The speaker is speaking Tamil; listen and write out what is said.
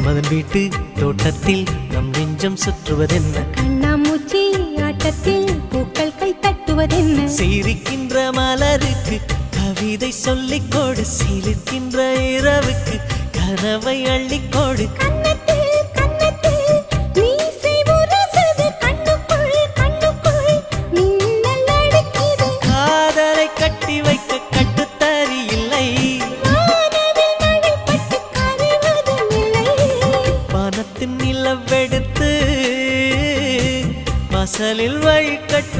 மன்மதன் வீட்டு தோட்டத்தில் நம் நெஞ்சம் சுற்றுவதென்ன கண்ணாமூச்சி ஆட்டத்தில் பூக்கள் கை தட்டுவதென்ன சிரிக்கின்ற மலருக்கு கவிதை சொல்லிக்கோடு சிலிர்க்கின்ற இரவுக்கு கனவை அள்ளிக்கோடு காதலை கட்டி வைக்க கட்டுத்தறி இல்லை வானத்தின் நிலவெடுத்து வாசலில் வழி கட்டி